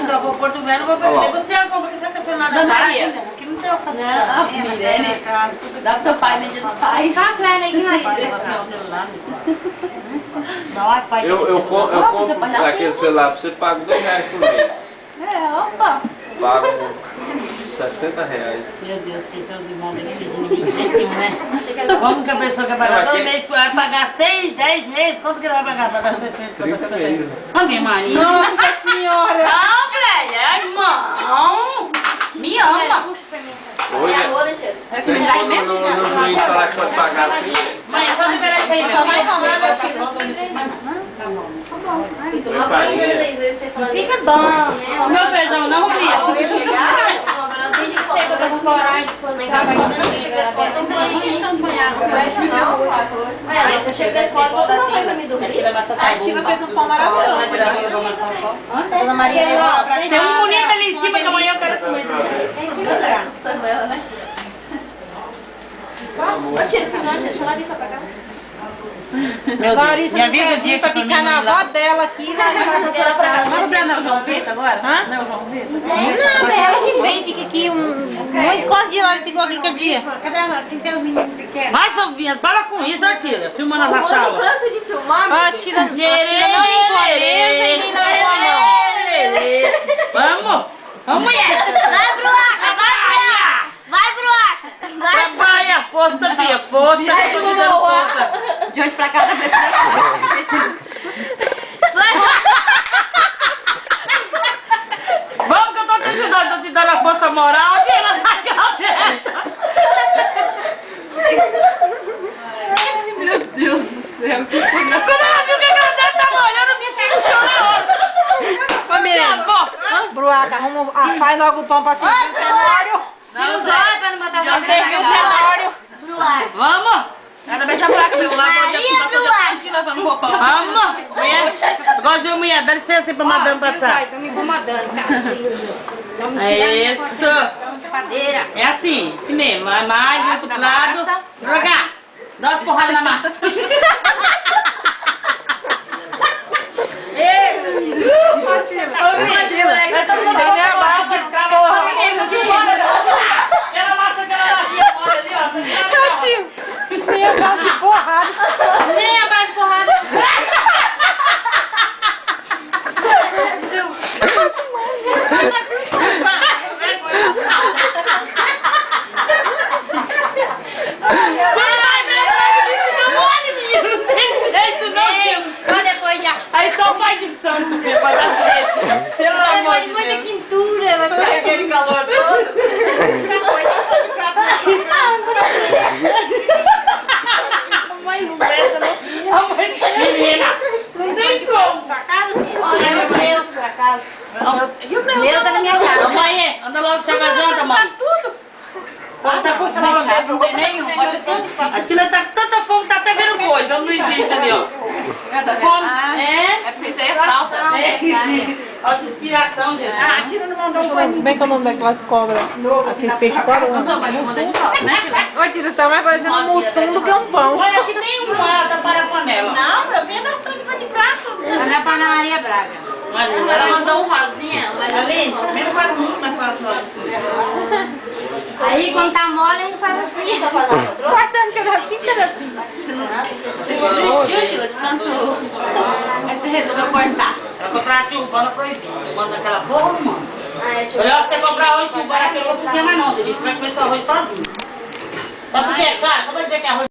Se eu for Porto Velho, eu vou perder. Você é compra que você tá nada da Maria. Aqui não tem alface. Não, Mirelle. Dá pro seu pai, meu dia dos pais. Tá, Clélia, aí que nós. Eu compro aquele celular pra você paga R$2 por mês. Opa. Pago R$60. Meu Deus, que teus irmãos difíceis de ninguém, né? Como que a pessoa quer pagar todo mês? Vai pagar 6, 10 meses? Quanto que ele vai pagar? Pagar 60, 30 meses. Ave Maria. Nossa senhora! Não, Clélia, irmão. Me ama. Hoje tem no juiz falar que pode pagar assim. Mãe, é só liberar isso aí. Só vai falar, meu filho. Fica bom, né? O meu feijão não ria. Eu ia chegar, eu sei que eu devo coragem de você chega da escola, todo mundo vai dormir dormir. A Tina fez um pão maravilhoso. Dona Maria, tem um bonito ali em cima que amanhã eu quero comer. Tá assustando ela, né? Ô, Tina, filhote, deixa ela vista pra casa. Meu Deus, me avisa o dia pra ficar na avó dela aqui, né? Não é o João Vitor agora? Hã? Não é o João Vitor? Não, é ela que vem, fica aqui muito quantos dias lá nesse bloco aqui que dia? Cadê ela? Tem um menino pequeno. Vai, Sovinha, para com isso, ó, Tira. Filmando na sala. Cansa de filmar, Ó, a Tina não limpou a mesa e nem lavou a mão. Vamos! Vamos, mulher! Vai, Bruaca, vai, vai, Bruaca! Vai, Trabalha, força, Bia, força, que eu tô te dando força. de onde pra cá tá Vamos que eu tô te ajudando, tô te dando a força moral, tira da cabeça. Meu Deus do céu. Quando ela viu que a cadeira tava olhando, o bichinho no chão na hora. Ô, menina, Bruaca, faz logo o pão pra servir o velório. Tira o zóio pra não matar Já serviu o velório. Vamos! Nada bem buraco meu lá, pode ir lavando roupão. Vamos! Mulher, gosto de mulher, dá licença aí pra madame passar. Tô me incomodando, cara. É isso! Cadeira. É assim mesmo. A mais, outro lado. Jogar! Dá umas porradas na massa. Ela massa que ela nascia mole ali, ó. Nem a base de porrada. Nem a base de porrada. Aí só o pai de santo mesmo pra dar jeito. Pelo amor de Muita Deus. quintura, vai ficar Aquele calor todo. A mãe não aguenta, não. A mãe menina, não tem como. Olha, meu Deus, por acaso. Meu tá na minha casa. Mãe, anda logo sem a janta, mãe. Ela tá com fome. Não tem nenhum, pode ser. A Tina tá com tanta fome, tá até vendo coisa. Não existe ali, ó. Fome. É porque isso aí é falta. Falta inspiração, Jesus. A Tina não mandou um paninho. Como é que é o nome daquelas cobras? Aqueles peixes cobras? Não, mas manda de volta, né, Tila? Ô, Tira, você tá mais parecendo um mussum do que um pão. Olha, aqui tem uma, tá para a panela. Não, eu vi bastante pão de prato. Ela é pra Ana Maria Braga. Ela mandou um rosinha, mas Ali, primeiro faz muito mais fácil. Aí quando tá mole, a gente faz assim. Cortando pedacinho. se você desistiu, Tila, de tanto... Aí você resolveu cortar. Ela comprar timbana proibido. Manda aquela porra, mano. Melhor você comprar arroz timbana que eu não vou cozinhar mais não, Denise. Você vai comer seu arroz sozinho. Sabe por quê, cara? Só pra dizer que é arroz